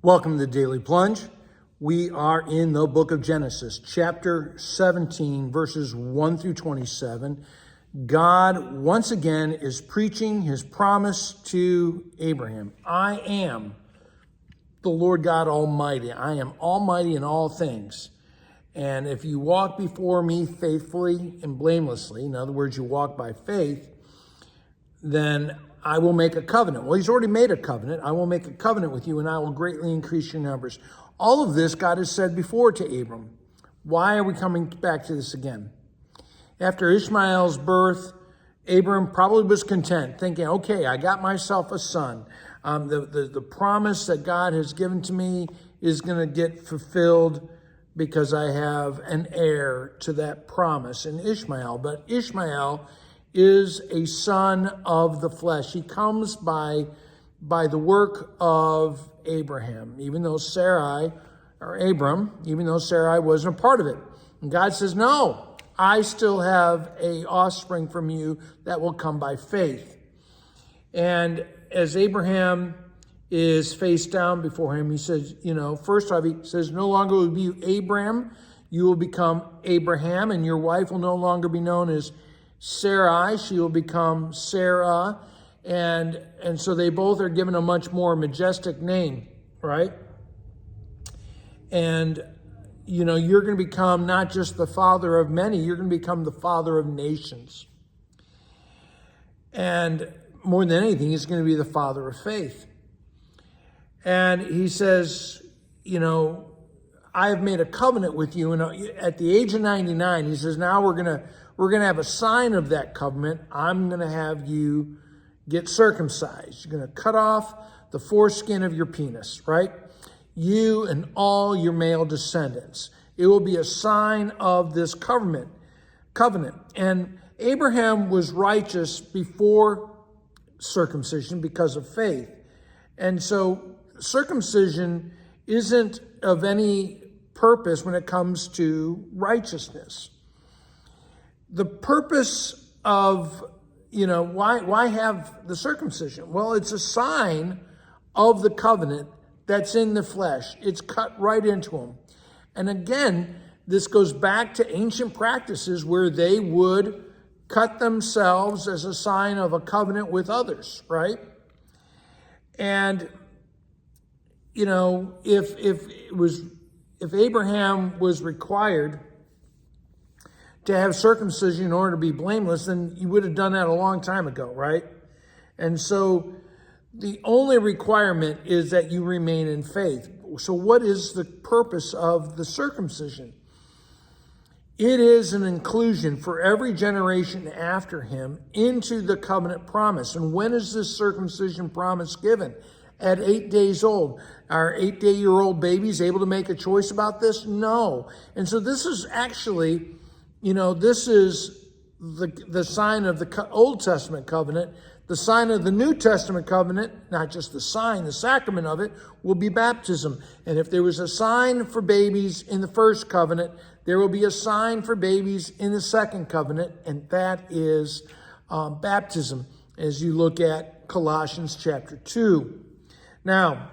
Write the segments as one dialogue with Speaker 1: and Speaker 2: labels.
Speaker 1: Welcome to the Daily Plunge. We are in the book of Genesis, chapter 17, verses 1 through 27. God, once again, is preaching his promise to Abraham. I am the Lord God Almighty. I am almighty in all things. And if you walk before me faithfully and blamelessly, in other words, you walk by faith, then I will make a covenant. Well, he's already made a covenant. I will make a covenant with you, and I will greatly increase your numbers. All of this God has said before to Abram. Why are we coming back to this again? After Ishmael's birth, Abram probably was content, thinking, okay, I got myself a son. The promise that God has given to me is going to get fulfilled because I have an heir to that promise in Ishmael. But Ishmael is a son of the flesh. He comes by the work of Abraham, even though Sarai wasn't a part of it. And God says, no, I still have an offspring from you that will come by faith. And as Abraham is face down before him, he says, first off, he says, no longer will you be Abram, you will become Abraham, and your wife will no longer be known as Sarai, she will become Sarah, and so they both are given a much more majestic name, right? And, you're going to become not just the father of many, you're going to become the father of nations. And more than anything, he's going to be the father of faith. And he says, I have made a covenant with you. And at the age of 99, he says, now we're going to have a sign of that covenant. I'm going to have you get circumcised. You're going to cut off the foreskin of your penis, right? You and all your male descendants. It will be a sign of this covenant. And Abraham was righteous before circumcision because of faith. And so circumcision isn't of any purpose when it comes to righteousness. The purpose of, why have the circumcision? Well, it's a sign of the covenant that's in the flesh. It's cut right into them. And again, this goes back to ancient practices where they would cut themselves as a sign of a covenant with others, right? And, if Abraham was required to have circumcision in order to be blameless, then you would have done that a long time ago, right? And so the only requirement is that you remain in faith. So what is the purpose of the circumcision? It is an inclusion for every generation after him into the covenant promise. And when is this circumcision promise given? At 8 days old. Are 8-day-old babies able to make a choice about this? No. And so this is actually, this is the sign of the Old Testament covenant. The sign of the New Testament covenant, not just the sign, the sacrament of it, will be baptism. And if there was a sign for babies in the first covenant, there will be a sign for babies in the second covenant, and that is baptism, as you look at Colossians chapter 2. Now,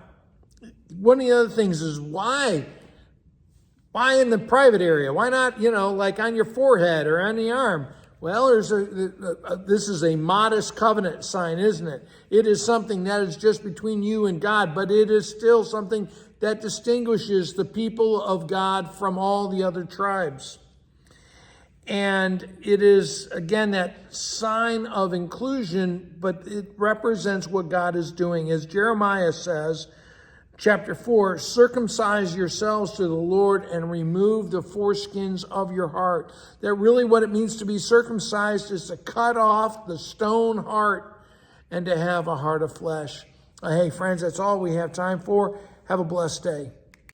Speaker 1: one of the other things is why in the private area? Why not, like on your forehead or on the arm? Well, this is a modest covenant sign, isn't it? It is something that is just between you and God, but it is still something that distinguishes the people of God from all the other tribes. And it is, again, that sign of inclusion, but it represents what God is doing. As Jeremiah says, chapter 4, circumcise yourselves to the Lord and remove the foreskins of your heart. That really what it means to be circumcised is to cut off the stone heart and to have a heart of flesh. Hey, friends, that's all we have time for. Have a blessed day.